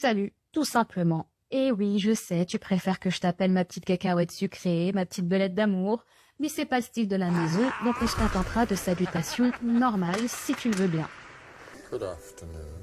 Salut, tout simplement. Et oui, je sais, tu préfères que je t'appelle ma petite cacahuète sucrée, ma petite belette d'amour, mais c'est pas le style de la maison, donc on se contentera de salutations normales si tu le veux bien. Good afternoon.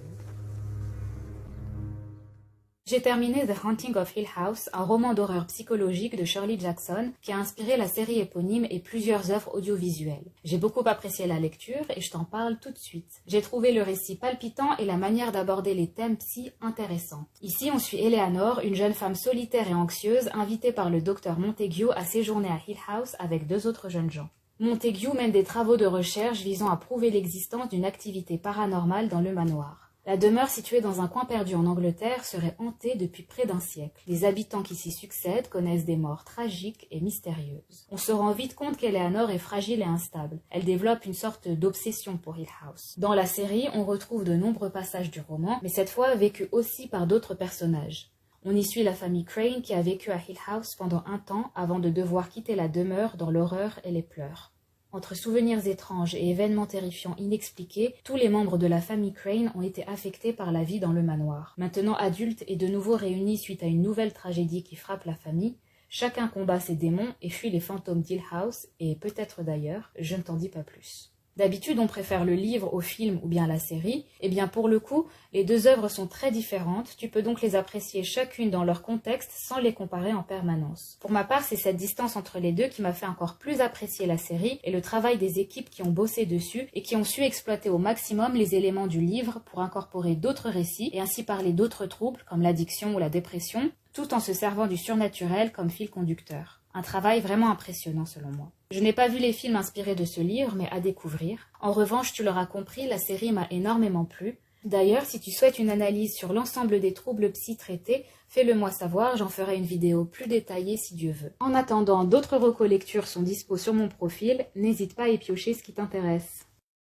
J'ai terminé The Haunting of Hill House, un roman d'horreur psychologique de Shirley Jackson qui a inspiré la série éponyme et plusieurs œuvres audiovisuelles. J'ai beaucoup apprécié la lecture et je t'en parle tout de suite. J'ai trouvé le récit palpitant et la manière d'aborder les thèmes psy intéressante. Ici, on suit Eleanor, une jeune femme solitaire et anxieuse invitée par le docteur Montague à séjourner à Hill House avec deux autres jeunes gens. Montague mène des travaux de recherche visant à prouver l'existence d'une activité paranormale dans le manoir. La demeure située dans un coin perdu en Angleterre serait hantée depuis près d'un siècle. Les habitants qui s'y succèdent connaissent des morts tragiques et mystérieuses. On se rend vite compte qu'Eleanor est fragile et instable. Elle développe une sorte d'obsession pour Hill House. Dans la série, on retrouve de nombreux passages du roman, mais cette fois vécus aussi par d'autres personnages. On y suit la famille Crane qui a vécu à Hill House pendant un temps avant de devoir quitter la demeure dans l'horreur et les pleurs. Entre souvenirs étranges et événements terrifiants inexpliqués, tous les membres de la famille Crane ont été affectés par la vie dans le manoir. Maintenant adultes et de nouveau réunis suite à une nouvelle tragédie qui frappe la famille, chacun combat ses démons et fuit les fantômes d'Hill House et peut-être d'ailleurs, je ne t'en dis pas plus. D'habitude, on préfère le livre au film ou bien la série. Eh bien, pour le coup, les deux œuvres sont très différentes. Tu peux donc les apprécier chacune dans leur contexte sans les comparer en permanence. Pour ma part, c'est cette distance entre les deux qui m'a fait encore plus apprécier la série et le travail des équipes qui ont bossé dessus et qui ont su exploiter au maximum les éléments du livre pour incorporer d'autres récits et ainsi parler d'autres troubles comme l'addiction ou la dépression, tout en se servant du surnaturel comme fil conducteur. Un travail vraiment impressionnant selon moi. Je n'ai pas vu les films inspirés de ce livre, mais à découvrir. En revanche, tu l'auras compris, la série m'a énormément plu. D'ailleurs, si tu souhaites une analyse sur l'ensemble des troubles psy traités, fais-le moi savoir, j'en ferai une vidéo plus détaillée si Dieu veut. En attendant, d'autres reco-lectures sont dispo sur mon profil, n'hésite pas à y piocher ce qui t'intéresse.